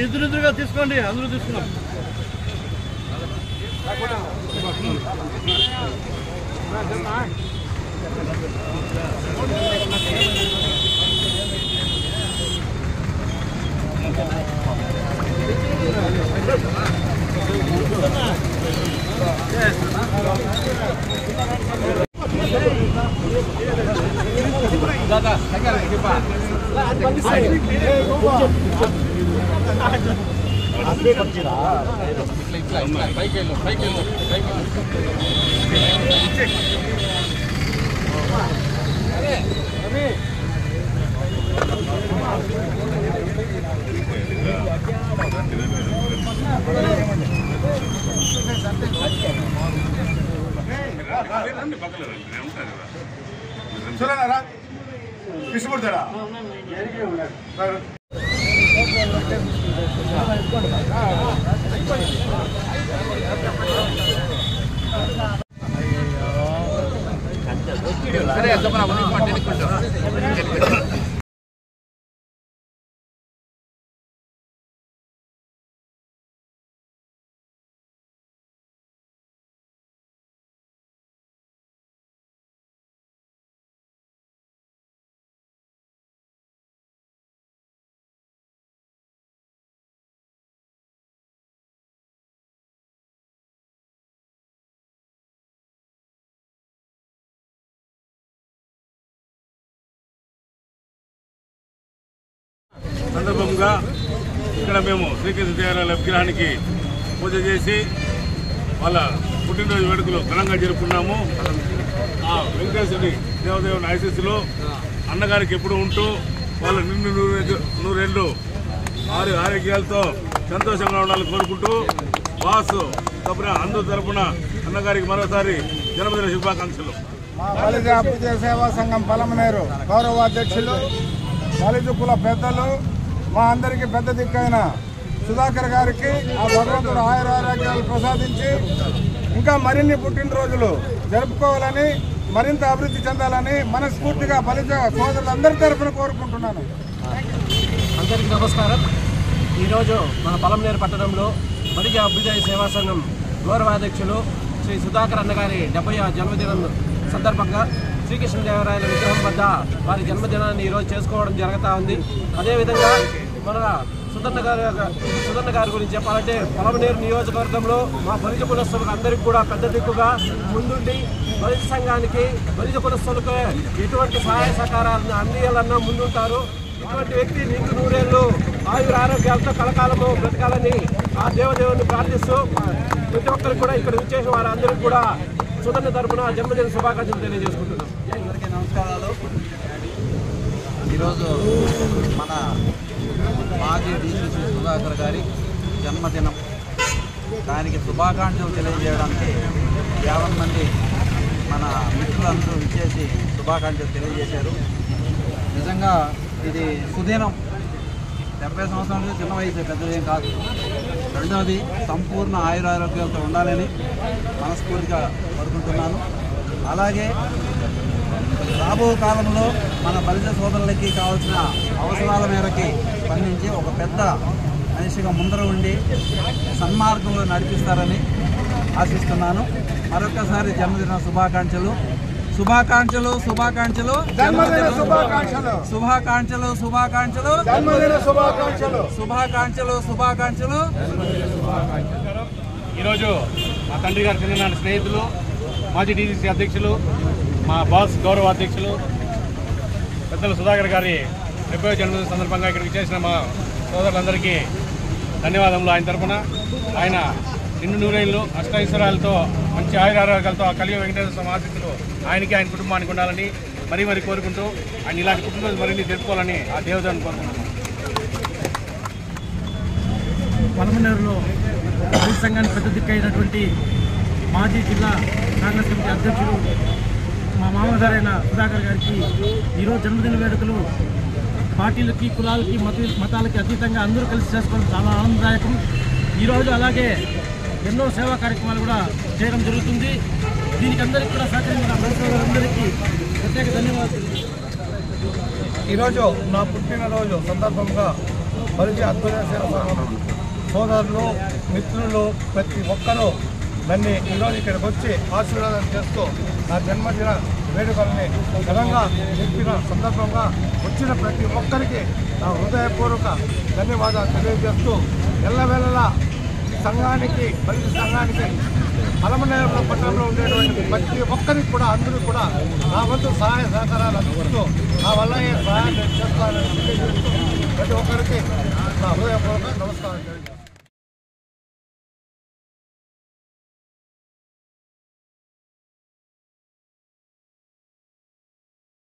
ఎదురుగా తీసుకోండి, అందరూ తీసుకున్నాం. చూడరా ఇష్టపడతాడా సందర్భంగా ఇక్కడ మేము శ్రీకృష్ణ దేవరాయల విగ్రహానికి పూజ చేసి వాళ్ళ పుట్టినరోజు వేడుకలు ఘనంగా జరుపుకున్నాము. ఆ వెంకటేశ్వరి దేవదేవుని ఆశీస్సులో అన్నగారికి ఎప్పుడు ఉంటూ వాళ్ళ నిండు నూరేళ్ళు ఆరోగ్యాలతో సంతోషంగా ఉండాలని కోరుకుంటూ వాసు తప్పున అందరూ తరపున అన్నగారికి మరోసారి జన్మదిన శుభాకాంక్షలు. బలిజ అభ్యుదయ సేవా సంఘం పలమనేరు గౌరవ అధ్యక్షులు, బలిజ కుల పెద్దలు, మా అందరికీ పెద్ద దిక్కైన సుధాకర్ గారికి ఆ భగవంతుడు ఆయురారోగ్యాలు ప్రసాదించి ఇంకా మరిన్ని పుట్టినరోజులు జరుపుకోవాలని, మరింత అభివృద్ధి చెందాలని మనస్ఫూర్తిగా బలిజ సోదరులందరి తరఫున కోరుకుంటున్నాను. అందరికీ నమస్కారం. ఈరోజు మన పలమనేరు పట్టణంలో బలిజ అభ్యుదయ సేవా సంఘం గౌరవాధ్యక్షులు శ్రీ సుధాకర్ అన్నగారి 70వ జన్మదినం సందర్భంగా శ్రీకృష్ణదేవరాయల విగ్రహం వద్ద వారి జన్మదినాన్ని ఈరోజు చేసుకోవడం జరుగుతూ ఉంది. అదేవిధంగా మన సుధన్న గారి గురించి చెప్పాలంటే పలమనేరు నియోజకవర్గంలో మా బలిజ కులస్తులకు అందరికీ కూడా పెద్ద దిక్కుగా ముందుండి బలిజ సంఘానికి బలిజ కులస్తులకు ఎటువంటి సహాయ సహకారాలను అందియాలన్నా ముందుంటారు. ఇటువంటి వ్యక్తి నిండు నూరేళ్లు ఆయుర ఆరోగ్యాలతో కలకాలము బ్రతకాలని ఆ దేవదేవుని ప్రార్థిస్తూ ప్రతి ఒక్కరికి కూడా ఇక్కడ విచ్చేసిన వారందరికీ కూడా సుధన్న తరపున జన్మదిన శుభాకాంక్షలు తెలియజేసుకుంటున్నాం. అందరికీ నమస్కారాలు. ఈరోజు మన మాజీ డీసీసీ సుధాకర్ గారి జన్మదినం, దానికి శుభాకాంక్షలు తెలియజేయడానికి 50 మంది మన మిత్రులందరూ విచ్చేసి శుభాకాంక్షలు తెలియజేశారు. నిజంగా ఇది సుదినం. 70 సంవత్సరాలు చిన్న వయసు, పెద్దదేం కాదు. రెండవది సంపూర్ణ ఆయురారోగ్యాలతో ఉండాలని మనస్ఫూర్తిగా కోరుకుంటున్నాను. అలాగే రాబో కాలంలో మన బలిజ సోదరులకి కావాల్సిన అవసరాల మేరకి స్పందించి ఒక పెద్ద మనిషిగా ముందర ఉండి సన్మార్గంలో నడిపిస్తారని ఆశిస్తున్నాను. మరొకసారి జన్మదిన శుభాకాంక్షలు. శుభాకాంక్షలు శుభాకాంక్షలు జన్మదిన శుభాకాంక్షలు శుభాకాంక్షలు శుభాకాంక్షలు జన్మదిన శుభాకాంక్షలు శుభాకాంక్షలు శుభాకాంక్షలు. ఈరోజు మా తండ్రి గారి చిన్ననాటి స్నేహితులు, మాజీ డీసీసీ అధ్యక్షులు, మా బాస్ గౌరవ అధ్యక్షులు పెద్దలు సుధాకర్ గారి 70వ జన్మదిన సందర్భంగా ఇక్కడికి చేసిన మా సోదరులందరికీ ధన్యవాదములు. ఆయన తరఫున ఆయన నిండు నూరేళ్ళు అష్టైశ్వర్యాలతో మంచి ఆయురారోగ్యాలతో ఆ కలియుగ వెంకటేశ్వర స్వామి ఆశీస్సులు ఆయనకి ఆయన కుటుంబానికి ఉండాలని మరీ కోరుకుంటూ ఆయన ఇలాంటి పుట్టినరోజు మరిన్ని జరుపుకోవాలని ఆ దేవతను కోరుకుంటున్నాను. పలమనేరులో రైతు సంఘానికి పెద్ద దిక్కైనటువంటి మాజీ జిల్లా కాంగ్రెస్ కమిటీ అధ్యక్షులు మా మామగారైన సుధాకర్ గారికి ఈరోజు జన్మదిన వేడుకలు పార్టీలకి, కులాలకి, మతాలకి అతీతంగా అందరూ కలిసి చేసుకోవడం చాలా ఆనందదాయకం. ఈరోజు అలాగే ఎన్నో సేవా కార్యక్రమాలు కూడా చేయడం జరుగుతుంది. దీనికి అందరికీ కూడా సహకరించిన అందరికీ ప్రత్యేక ధన్యవాదాలు. ఈరోజు నా పుట్టినరోజు సందర్భంగా పరిచయ అద్భుత సేవ సోదరులు, మిత్రులు ప్రతి ఒక్కరూ నన్ను ఈరోజు ఇక్కడికి వచ్చి ఆశీర్వాదం చేస్తూ నా జన్మదిన వేడుకల్ని ఘనంగా చెప్పిన సందర్భంగా వచ్చిన ప్రతి ఒక్కరికి నా హృదయపూర్వక ధన్యవాదాలు తెలియజేస్తూ ఎల్లవేళలా సంఘానికి ప్రతి సంఘానికి పలమనేరు పట్టణంలో ఉండేటువంటి ప్రతి ఒక్కరికి కూడా అందరూ కూడా నా వంతు సహాయ సహకారాలు అందిస్తూ నా వల్ల ఏ సహాయం చేస్తానని తెలియజేస్తూ ప్రతి ఒక్కరికి నా హృదయపూర్వక నమస్కారం తెలియజేస్తాను.